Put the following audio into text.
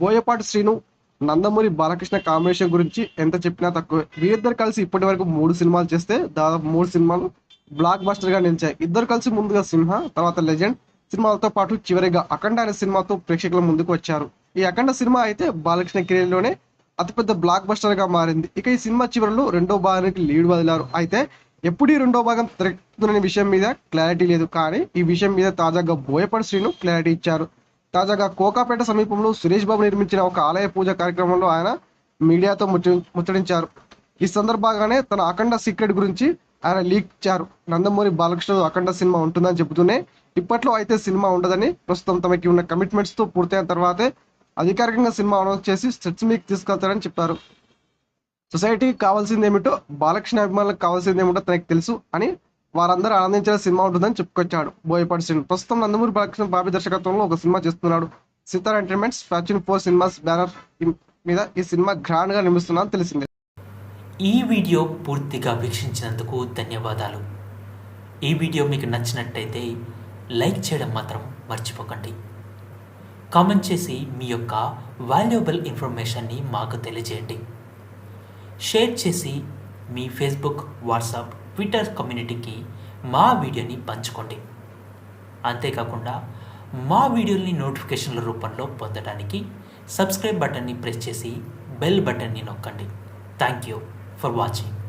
Boyapati Srinu, Nandamuri Balakrishna combination గురించి ఎంత చెప్పినా తక్కువే. వీరిద్దరు కలిసి ఇప్పటి వరకు 3 సినిమాలు చేస్తే దాదాపు 3 సినిమాలు బ్లాక్ బస్టర్ గా నిలిచాయి. ఇద్దరు కలిసి ముందుగా సింహ, తర్వాత లెజెండ్ సినిమాలతో పాటు చివరిగా అఖండ అనే సినిమాతో ప్రేక్షకుల ముందుకు వచ్చారు. ఈ అఖండ సినిమా అయితే బాలకృష్ణ కెరీర్ లోనే అతిపెద్ద బ్లాక్ బస్టర్ గా మారింది. ఇక ఈ సినిమా చివరిలో రెండో భాగానికి లీడ్ వదిలారు. అయితే ఎప్పుడు ఈ రెండో భాగం తెరకెక్కుతున్న విషయం మీద క్లారిటీ లేదు. కానీ ఈ విషయం మీద తాజాగా బోయపాటి శ్రీను క్లారిటీ ఇచ్చారు. తాజాగా కోకాపేట సమీపంలో సురేష్ బాబు నిర్మించిన ఒక ఆలయ పూజ కార్యక్రమంలో ఆయన మీడియాతో ముచ్చటించారు. ఈ సందర్భంగానే తన అఖండ సీక్రెట్ గురించి ఆయన లీక్ ఇచ్చారు. నందమూరి బాలకృష్ణ అఖండ సినిమా ఉంటుందని చెబుతూనే ఇప్పట్లో అయితే సినిమా ఉండదని, ప్రస్తుతం తమకి ఉన్న కమిట్మెంట్స్ తో పూర్తయిన తర్వాతే అధికారికంగా సినిమా అనౌన్స్ చేసి సెట్స్ మీకు తీసుకెళ్తారని చెప్పారు. సొసైటీకి కావాల్సిందేమిటో, బాలకృష్ణ అభిమానులకు కావాల్సిందేమిటో తనకు తెలుసు అని, వారందరూ ఆనందించిన సినిమా ఉంటుందని చెప్పుకొచ్చాడు బోయపాటి శ్రీను. ప్రస్తుతం నందమూరి బాలకృష్ణ బాబీ దర్శకత్వంలో ఒక సినిమా చేస్తున్నాడు. Sithara entertainments fortune 4 cinemas banner మీద ఈ సినిమా గ్రాండ్ గా నిర్మిస్తున్నా తెలిసిందే. ఈ వీడియో పూర్తిగా వీక్షించినందుకు ధన్యవాదాలు. ఈ వీడియో మీకు నచ్చినట్టయితే లైక్ చేయడం మాత్రం మర్చిపోకండి. కామెంట్ చేసి మీ యొక్క వాల్యుబుల్ ఇన్ఫర్మేషన్ని మాకు తెలియజేయండి. షేర్ చేసి మీ ఫేస్బుక్, వాట్సాప్, ట్విట్టర్ కమ్యూనిటీకి మా వీడియోని పంచుకోండి. అంతేకాకుండా మా వీడియోని నోటిఫికేషన్ల రూపంలో పొందడానికి సబ్స్క్రైబ్ బటన్ని ప్రెస్ చేసి బెల్ బటన్ని నొక్కండి. Thank you for watching.